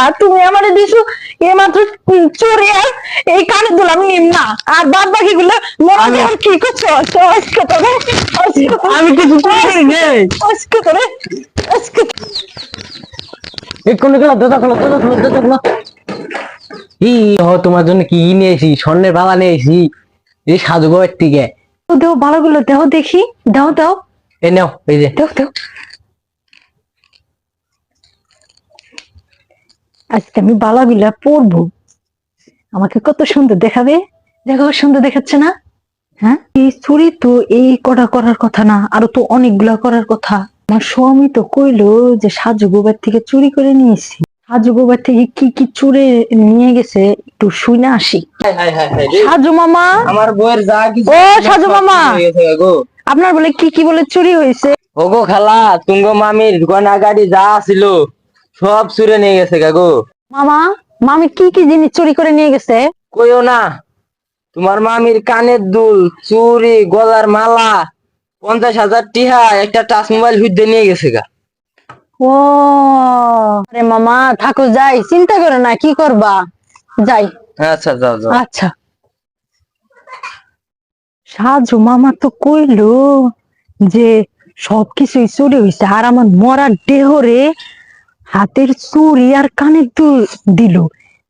আর তুমি আমারে দিছো এই মাত্র চুরি আর এই কানে দুল আমি নিম না আর বাদ বাকি গুলো মনে আর কি করছো আজকে তবে আমি কিছু করি নাই। আজকে তবে আজকে এই কোন গেল দাদা ই তোমার জন্য কি নিয়েছি, স্বর্ণের বালা নিয়েছি এই সাধুগোয়ের থেকে। দেও ভালোগুলো দেও দেখি, দাও দাও এই নাও, এই যে দাও দাও। আজকে আমি বালাগুলা পরবো, আমাকে কত সুন্দর দেখাবে। দেখো সুন্দর দেখাচ্ছে না? হ্যাঁ, এই চুরি তো এই কটা করার কথা না, আরো তো অনেকগুলা করার কথা। আমার স্বামী তো কইলো যে সাজু গোবার থেকে চুরি করে নিয়েছি। সাজু গোবার থেকে কি কি চুরি নিয়ে গেছে একটু শুনে আসি। সাজু মামা, আমার বউয়ের যা কিছু ও সাজু মামা, গো। আপনার বলে কি কি বলে চুরি হয়েছে? ওগো খালা, তুঙ্গ মামির গয়না গাড়ি যা ছিল সব চুরে নিয়ে গেছে গো। মামা, মামি কি কি জিনিস চুরি করে নিয়ে গেছে? কইও না, তোমার মামির কানের দুল, চুড়ি, গলার মালা, 50,000 টিহা, একটা টাচ মোবাইল হুইদে নিয়ে গেছে গা। ও আরে মামা থাকো, যাই, চিন্তা করো না, কি করবা, যাই। আচ্ছা যাও যাও। আচ্ছা, সাজু মামা তো কইলো যে সবকিছুই চুরি হয়েছে, আর আমার মরা দেহরে হাতের চুড়ি আর কানের দুল দিল,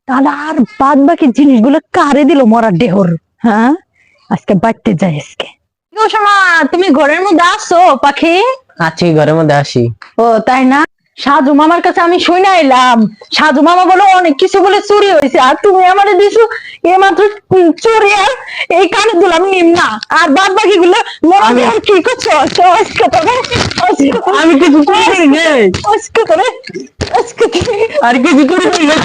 তাহলে আর বাদ বাকি জিনিসগুলো কারে দিল মরা দেহর? হ্যাঁ, আজকে বাড়তে যাই আজকে। ও শামা, তুমি ঘরের মধ্যে আসো পাখি? আছি, ঘরের মধ্যে আসি। ও তাই না? সাজু মামার কাছে আমি শুনে এলাম, সাজু মামা বলে অনেক কিছু বলে চুরি হয়েছে, আর তুমি আমারে দিছো এই মাত্র চুরি আর এই কানের দুল আমি নিম না আর বাদ বাকি গুলো মনে আর কি করছো আজকে তবে আমি কিছু করি নাই। আজকে তবে আজকে আর কিছু করি নাই।